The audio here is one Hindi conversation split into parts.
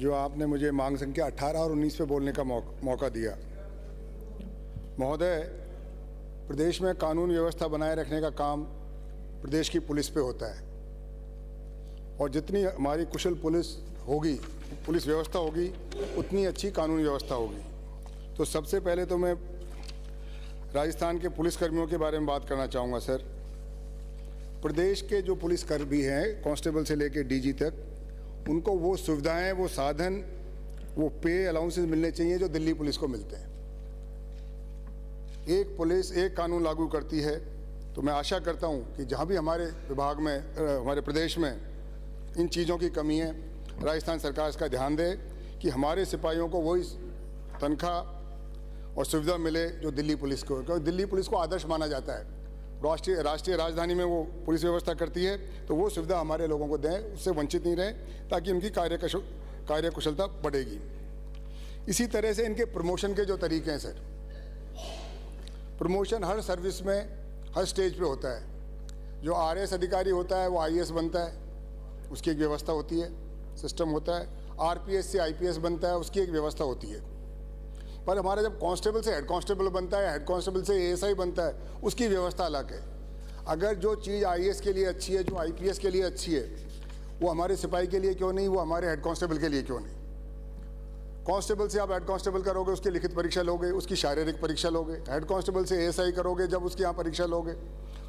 जो आपने मुझे मांग संख्या 18 और 19 पे बोलने का मौका दिया। महोदय, प्रदेश में कानून व्यवस्था बनाए रखने का काम प्रदेश की पुलिस पे होता है और जितनी हमारी कुशल पुलिस व्यवस्था होगी उतनी अच्छी कानून व्यवस्था होगी। तो सबसे पहले तो मैं राजस्थान के पुलिसकर्मियों के बारे में बात करना चाहूँगा। सर, प्रदेश के जो पुलिसकर्मी हैं, कांस्टेबल से लेकर डीजी तक, उनको वो सुविधाएं, वो साधन, वो पे अलाउंसेस मिलने चाहिए जो दिल्ली पुलिस को मिलते हैं। एक पुलिस एक कानून लागू करती है, तो मैं आशा करता हूं कि जहां भी हमारे विभाग में, हमारे प्रदेश में इन चीज़ों की कमी है, राजस्थान सरकार इसका ध्यान दे कि हमारे सिपाहियों को वही तनख्वाह और सुविधा मिले जो दिल्ली पुलिस को, क्योंकि दिल्ली पुलिस को आदर्श माना जाता है। राष्ट्रीय राजधानी में वो पुलिस व्यवस्था करती है, तो वो सुविधा हमारे लोगों को दें, उससे वंचित नहीं रहे, ताकि उनकी कार्यकुशलता बढ़ेगी। इसी तरह से इनके प्रमोशन के जो तरीके हैं सर, प्रमोशन हर सर्विस में हर स्टेज पे होता है। जो आरएएस अधिकारी होता है वो आईएएस बनता है, उसकी एक व्यवस्था होती है, सिस्टम होता है। आरपीएस से आईपीएस बनता है, उसकी एक व्यवस्था होती है। पर हमारा जब कांस्टेबल से हेड कांस्टेबल बनता है, हेड कांस्टेबल से एएसआई बनता है, उसकी व्यवस्था अलग है। अगर जो चीज़ आईएएस के लिए अच्छी है, जो आईपीएस के लिए अच्छी है, वो हमारे सिपाही के लिए क्यों नहीं, वो हमारे हेड कांस्टेबल के लिए क्यों नहीं? कांस्टेबल से आप हेड कांस्टेबल करोगे, उसकी लिखित परीक्षा लोगे, उसकी शारीरिक परीक्षा लोगे। हेड कांस्टेबल से एएसआई करोगे, जब उसकी यहाँ परीक्षा लोगे।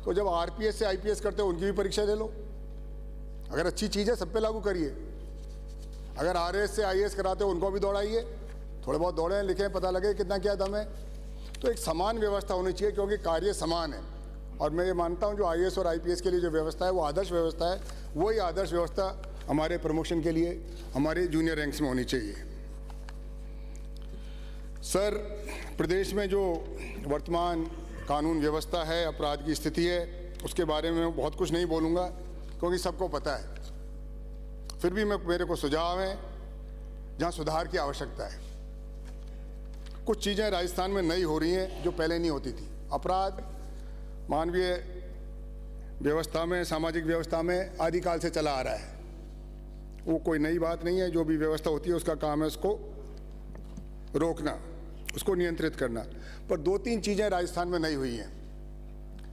तो जब आरपीएस से आईपीएस करते हो, उनकी भी परीक्षा ले लो। अगर अच्छी चीज़ है, सब पे लागू करिए। अगर आरएएस से आईएएस कराते हो, उनको भी दौड़ाइए, थोड़े बहुत दौड़ें, लिखें, पता लगे कितना क्या दम है। तो एक समान व्यवस्था होनी चाहिए, क्योंकि कार्य समान है। और मैं ये मानता हूँ जो आईएएस और आईपीएस के लिए जो व्यवस्था है वो आदर्श व्यवस्था है। वही आदर्श व्यवस्था हमारे प्रमोशन के लिए हमारे जूनियर रैंक्स में होनी चाहिए। सर, प्रदेश में जो वर्तमान कानून व्यवस्था है, अपराध की स्थिति है, उसके बारे में बहुत कुछ नहीं बोलूँगा, क्योंकि सबको पता है। फिर भी मेरे को सुझाव है जहाँ सुधार की आवश्यकता है। कुछ चीज़ें राजस्थान में नई हो रही हैं जो पहले नहीं होती थी। अपराध मानवीय व्यवस्था में, सामाजिक व्यवस्था में आदिकाल से चला आ रहा है, वो कोई नई बात नहीं है। जो भी व्यवस्था होती है उसका काम है उसको रोकना, उसको नियंत्रित करना। पर दो तीन चीज़ें राजस्थान में नई हुई हैं।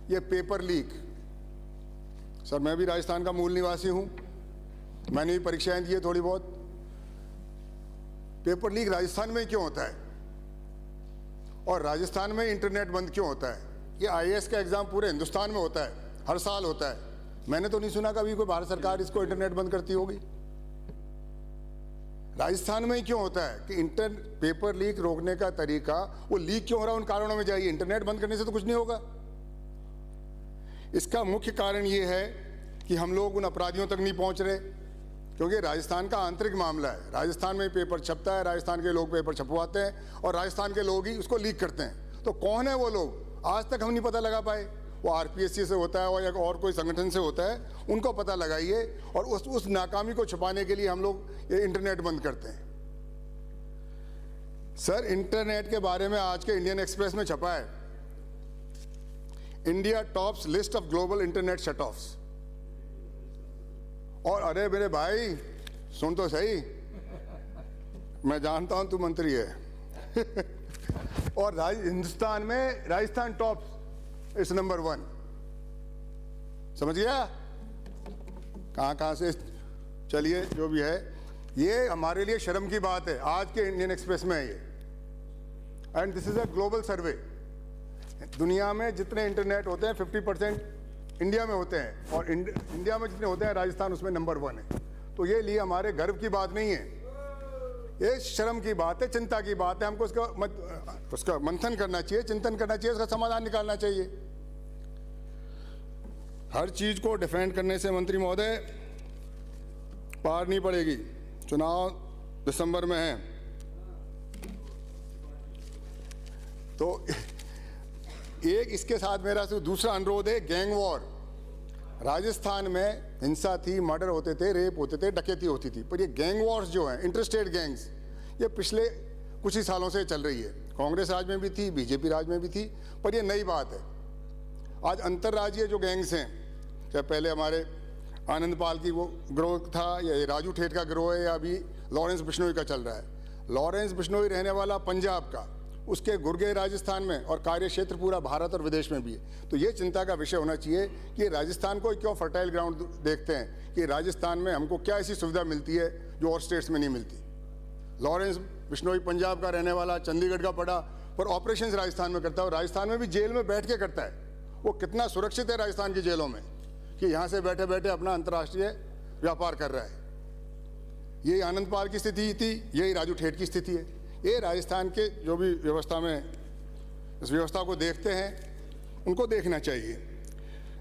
ये पेपर लीक। सर, मैं भी राजस्थान का मूल निवासी हूँ, मैंने भी परीक्षाएं दी है थोड़ी बहुत। पेपर लीक राजस्थान में क्यों होता है और राजस्थान में इंटरनेट बंद क्यों होता है? ये आईएएस का एग्जाम पूरे हिंदुस्तान में होता है, हर साल होता है। मैंने तो नहीं सुना कभी कोई भारत सरकार इसको इंटरनेट बंद करती होगी। राजस्थान में ही क्यों होता है कि पेपर लीक रोकने का तरीका, वो लीक क्यों हो रहा है, उन कारणों में जाइए। इंटरनेट बंद करने से तो कुछ नहीं होगा। इसका मुख्य कारण ये है कि हम लोग उन अपराधियों तक नहीं पहुंच रहे, क्योंकि राजस्थान का आंतरिक मामला है। राजस्थान में पेपर छपता है, राजस्थान के लोग पेपर छपवाते हैं और राजस्थान के लोग ही उसको लीक करते हैं। तो कौन है वो लोग, आज तक हम नहीं पता लगा पाए। वो आरपीएससी से होता है या और कोई संगठन से होता है, उनको पता लगाइए। और उस नाकामी को छुपाने के लिए हम लोग ये इंटरनेट बंद करते हैं। सर, इंटरनेट के बारे में आज के इंडियन एक्सप्रेस में छपा है, India tops list of global internet shut offs. और अरे मेरे भाई, सुन तो सही, मैं जानता हूं तू मंत्री है और हिंदुस्तान में राजस्थान टॉप्स इस नंबर 1। समझ गया? कहां से चलिए, जो भी है, ये हमारे लिए शर्म की बात है। आज के इंडियन एक्सप्रेस में है ये, and this is a global survey. दुनिया में जितने इंटरनेट होते हैं 50% इंडिया में होते हैं, और इंडिया में जितने होते हैं राजस्थान उसमें नंबर 1 है। तो ये लिए हमारे गर्व की बात नहीं है, ये शर्म की बात है, चिंता की बात है। हमको उसका मंथन करना चाहिए, चिंतन करना चाहिए, उसका समाधान निकालना चाहिए। हर चीज को डिफेंड करने से मंत्री महोदय पार नहीं पड़ेगी। चुनाव दिसंबर में है, तो एक इसके साथ मेरा दूसरा अनुरोध है, गैंग वॉर। राजस्थान में हिंसा थी, मर्डर होते थे, रेप होते थे, डकैती होती थी, पर ये गैंग वॉर्स जो हैं, इंटरस्टेट गैंग्स, ये पिछले कुछ ही सालों से चल रही है। कांग्रेस राज में भी थी, बीजेपी राज में भी थी, पर ये नई बात है। आज अंतर्राज्यीय जो गैंग्स हैं, चाहे पहले हमारे आनंदपाल की वो गिरोह था, या राजू ठेठ का गिरोह है, या अभी लॉरेंस बिश्नोई का चल रहा है। लॉरेंस बिश्नोई रहने वाला पंजाब का, उसके गुर्गे राजस्थान में, और कार्य क्षेत्र पूरा भारत और विदेश में भी है। तो ये चिंता का विषय होना चाहिए कि राजस्थान को क्यों फर्टाइल ग्राउंड देखते हैं, कि राजस्थान में हमको क्या ऐसी सुविधा मिलती है जो और स्टेट्स में नहीं मिलती। लॉरेंस बिश्नोई पंजाब का रहने वाला, चंडीगढ़ का पड़ा, पर ऑपरेशंस राजस्थान में करता है, और राजस्थान में भी जेल में बैठ के करता है। वो कितना सुरक्षित है राजस्थान की जेलों में कि यहाँ से बैठे बैठे अपना अंतर्राष्ट्रीय व्यापार कर रहा है। यही आनंद पाल की स्थिति थी, यही राजू ठेठ की स्थिति है। ये राजस्थान के जो भी व्यवस्था में इस व्यवस्था को देखते हैं उनको देखना चाहिए।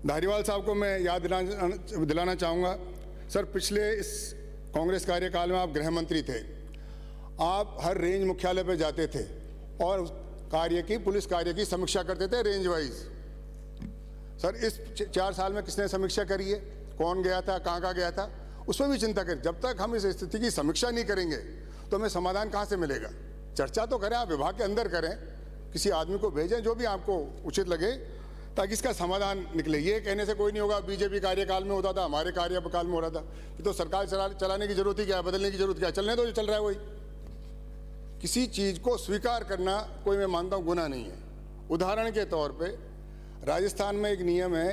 धारीवाल साहब को मैं याद दिलाना चाहूँगा, सर पिछले इस कांग्रेस कार्यकाल में आप गृह मंत्री थे। आप हर रेंज मुख्यालय पर जाते थे और पुलिस कार्य की समीक्षा करते थे रेंज वाइज। सर इस 4 साल में किसने समीक्षा करी है? कौन गया था, कहाँ गया था, उसमें भी चिंता करें। जब तक हम इस स्थिति की समीक्षा नहीं करेंगे तो हमें समाधान कहाँ से मिलेगा? चर्चा तो करें, आप विभाग के अंदर करें, किसी आदमी को भेजें जो भी आपको उचित लगे, ताकि इसका समाधान निकले। ये कहने से कोई नहीं होगा बीजेपी कार्यकाल में होता था, हमारे कार्यकाल में हो रहा था। ये तो सरकार चलाने की जरूरत ही क्या है, बदलने की जरूरत क्या है? चलने दो, जो चल रहा है वही। किसी चीज़ को स्वीकार करना कोई, मैं मानता हूँ, गुनाह नहीं है। उदाहरण के तौर पर राजस्थान में एक नियम है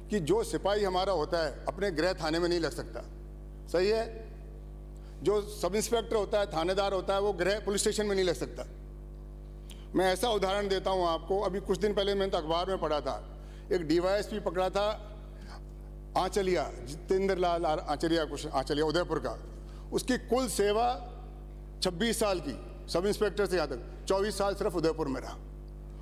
कि जो सिपाही हमारा होता है अपने गृह थाने में नहीं लग सकता, सही है? जो सब इंस्पेक्टर होता है, थानेदार होता है, वो गृह पुलिस स्टेशन में नहीं लग सकता। मैं ऐसा उदाहरण देता हूं आपको। अभी कुछ दिन पहले मैंने तो अखबार में पढ़ा था, एक डीवाईएसपी पकड़ा था आंचलिया, जितेंद्र लाल आंचलिया उदयपुर का। उसकी कुल सेवा 26 साल की, सब इंस्पेक्टर से यहाँ तक 24 साल सिर्फ उदयपुर में रहा।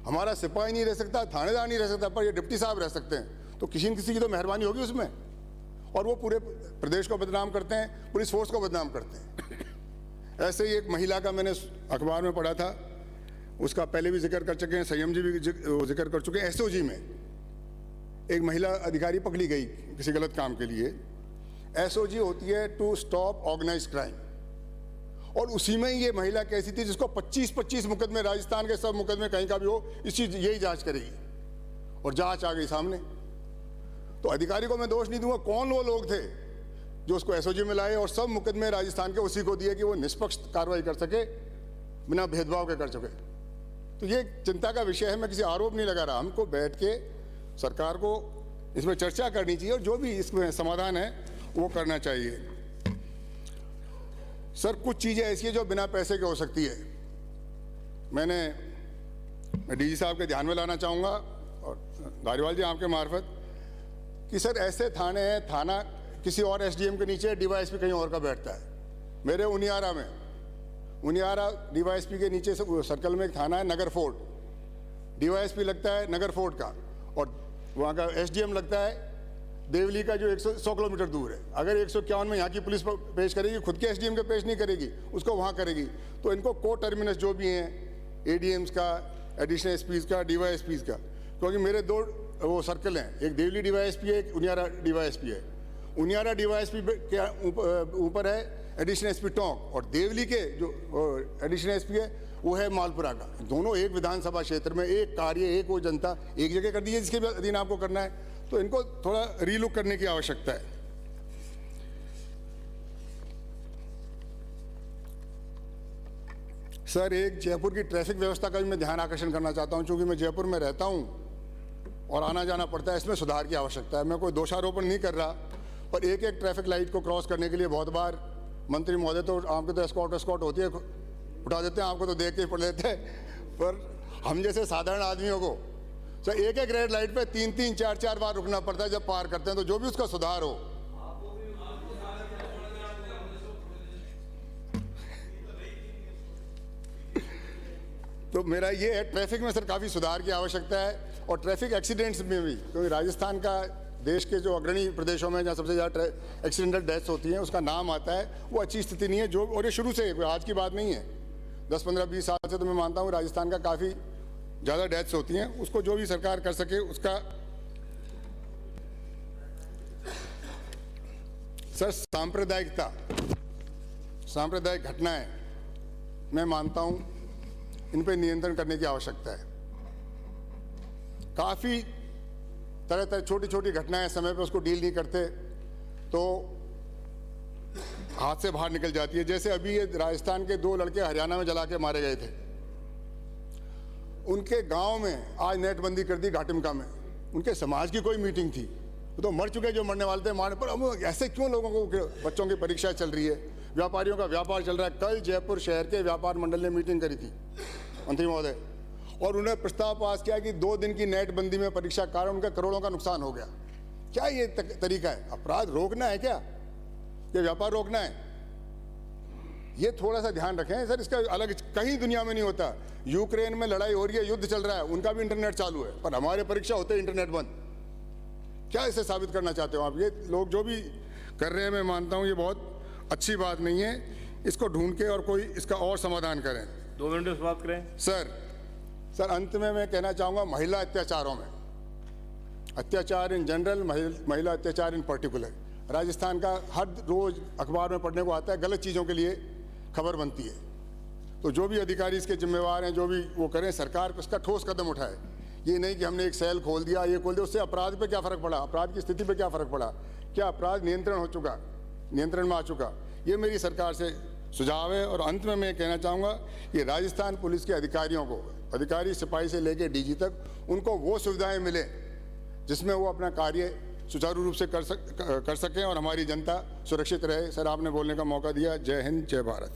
हमारा सिपाही नहीं रह सकता, थानेदार नहीं रह सकता, पर ये डिप्टी साहब रह सकते हैं। तो किसी न किसी की तो मेहरबानी होगी उसमें। और वो पूरे प्रदेश को बदनाम करते हैं, पुलिस फोर्स को बदनाम करते हैं। ऐसे ही एक महिला का मैंने अखबार में पढ़ा था, उसका पहले भी जिक्र कर चुके हैं, संयम जी भी जिक्र कर चुके हैं। एसओजी में एक महिला अधिकारी पकड़ी गई किसी गलत काम के लिए। एसओजी होती है टू स्टॉप ऑर्गेनाइज क्राइम, और उसी में ही ये महिला कैसी थी जिसको 25 मुकदमे, राजस्थान के सब मुकदमे कहीं का भी हो, इस चीज यही जांच करेगी, और जांच आ गई सामने। तो अधिकारी को मैं दोष नहीं दूंगा, कौन वो लोग थे जो उसको एसओजी में लाए और सब मुकदमे राजस्थान के उसी को दिए कि वो निष्पक्ष कार्रवाई कर सके, बिना भेदभाव के कर सके। तो ये चिंता का विषय है, मैं किसी आरोप नहीं लगा रहा। हमको बैठ के सरकार को इसमें चर्चा करनी चाहिए और जो भी इसमें समाधान है वो करना चाहिए। सर कुछ चीज़ें ऐसी है जो बिना पैसे के हो सकती है। मैं डीजी साहब के ध्यान में लाना चाहूँगा और धारीवाल जी आपके मार्फत, कि सर ऐसे थाने हैं, थाना किसी और एसडीएम के नीचे, डीवाईएसपी कहीं और का बैठता है। मेरे उनियारा में, उनियारा डीवाईएसपी के नीचे से सर्कल में एक थाना है नगर फोर्ट, डीवाईएसपी लगता है नगर फोर्ट का, और वहाँ का एसडीएम लगता है देवली का, जो 100 किलोमीटर दूर है। अगर 151 में यहाँ की पुलिस पेश करेगी, खुद के एसडीएम के पेश नहीं करेगी, उसको वहाँ करेगी। तो इनको को टर्मिनस जो भी हैं, एडीएम्स का, एडिशनल एसपीज का, डीवाईएसपीज का, क्योंकि मेरे 2 वो सर्कल हैं, एक देवली डीवाईएसपी है, एक उनियारा डीवाईएसपी है। उनियारा डीवाईएसपी के ऊपर है एडिशनल एसपी टोंक, और देवली के जो एडिशनल एसपी है वो है मालपुरा का। दोनों एक विधानसभा क्षेत्र में, एक कार्य, एक वो जनता एक जगह कर दी है, जिसके भी अधीन आपको करना है। तो इनको थोड़ा रीलुक करने की आवश्यकता है। सर एक जयपुर की ट्रैफिक व्यवस्था का भी मैं ध्यान आकर्षण करना चाहता हूं, क्योंकि मैं जयपुर में रहता हूं और आना जाना पड़ता है। इसमें सुधार की आवश्यकता है। मैं कोई दोषारोपण नहीं कर रहा, पर एक ट्रैफिक लाइट को क्रॉस करने के लिए बहुत बार मंत्री महोदय तो आपके तो एस्कॉर्ट होती है, उठा देते हैं, आपको तो देख के पड़ लेते हैं, पर हम जैसे साधारण आदमियों को तो एक रेड लाइट पे 3-3, 4-4 बार रुकना पड़ता है जब पार करते हैं। तो जो भी उसका सुधार हो। तो मेरा ये है, ट्रैफिक में सर काफ़ी सुधार की आवश्यकता है, और ट्रैफिक एक्सीडेंट्स में भी, क्योंकि राजस्थान का देश के जो अग्रणी प्रदेशों में जहाँ सबसे ज़्यादा एक्सीडेंटल डेथ्स होती हैं उसका नाम आता है, वो अच्छी स्थिति नहीं है। जो, और ये शुरू से, आज की बात नहीं है, 10, 15, 20 साल से तो मैं मानता हूँ राजस्थान का काफ़ी ज़्यादा डेथ्स होती हैं। उसको जो भी सरकार कर सके उसका। सर सांप्रदायिक घटनाएं, मैं मानता हूं इन पे नियंत्रण करने की आवश्यकता है। काफ़ी तरह छोटी छोटी घटनाएं समय पे उसको डील नहीं करते, तो हाथ से बाहर निकल जाती है। जैसे अभी ये राजस्थान के 2 लड़के हरियाणा में जला के मारे गए थे, उनके गांव में आज नेटबंदी कर दी घाटिमका में। उनके समाज की कोई मीटिंग थी, वो तो मर चुके, जो मरने वाले थे मारने पर। अब ऐसे क्यों लोगों को, बच्चों की परीक्षा चल रही है, व्यापारियों का व्यापार चल रहा है। कल जयपुर शहर के व्यापार मंडल ने मीटिंग करी थी मंत्री महोदय, और उन्हें प्रस्ताव पास किया कि 2 दिन की नेटबंदी में परीक्षा के कारण उनका करोड़ों का नुकसान हो गया। क्या ये तरीका है? अपराध रोकना है क्या, ये व्यापार रोकना है? ये थोड़ा सा ध्यान रखें सर, इसका अलग कहीं दुनिया में नहीं होता। यूक्रेन में लड़ाई हो रही है, युद्ध चल रहा है, उनका भी इंटरनेट चालू है, पर हमारे परीक्षा होते हैं इंटरनेट बंद। क्या इसे साबित करना चाहते हो आप? ये लोग जो भी कर रहे हैं, मैं मानता हूं ये बहुत अच्छी बात नहीं है। इसको ढूंढ के और कोई इसका और समाधान करें। 2 मिनट में समाप्त करें। सर अंत में मैं कहना चाहूँगा, महिला अत्याचारों में, अत्याचार इन जनरल, महिला अत्याचार इन पर्टिकुलर, राजस्थान का हर रोज अखबार में पढ़ने को आता है, गलत चीज़ों के लिए खबर बनती है। तो जो भी अधिकारी इसके जिम्मेवार हैं, जो भी वो करें, सरकार उसका ठोस कदम उठाए। ये नहीं कि हमने एक सेल खोल दिया, ये खोल दिया, उससे अपराध पे क्या फ़र्क पड़ा, अपराध की स्थिति पे क्या फ़र्क पड़ा, क्या अपराध नियंत्रण में आ चुका? ये मेरी सरकार से सुझाव है। और अंत में मैं कहना चाहूँगा कि राजस्थान पुलिस के अधिकारियों को, अधिकारी सिपाही से लेकर DG तक, उनको वो सुविधाएं मिलें जिसमें वो अपना कार्य सुचारू रूप से कर सकें और हमारी जनता सुरक्षित रहे। सर, आपने बोलने का मौका दिया। जय हिंद, जय भारत।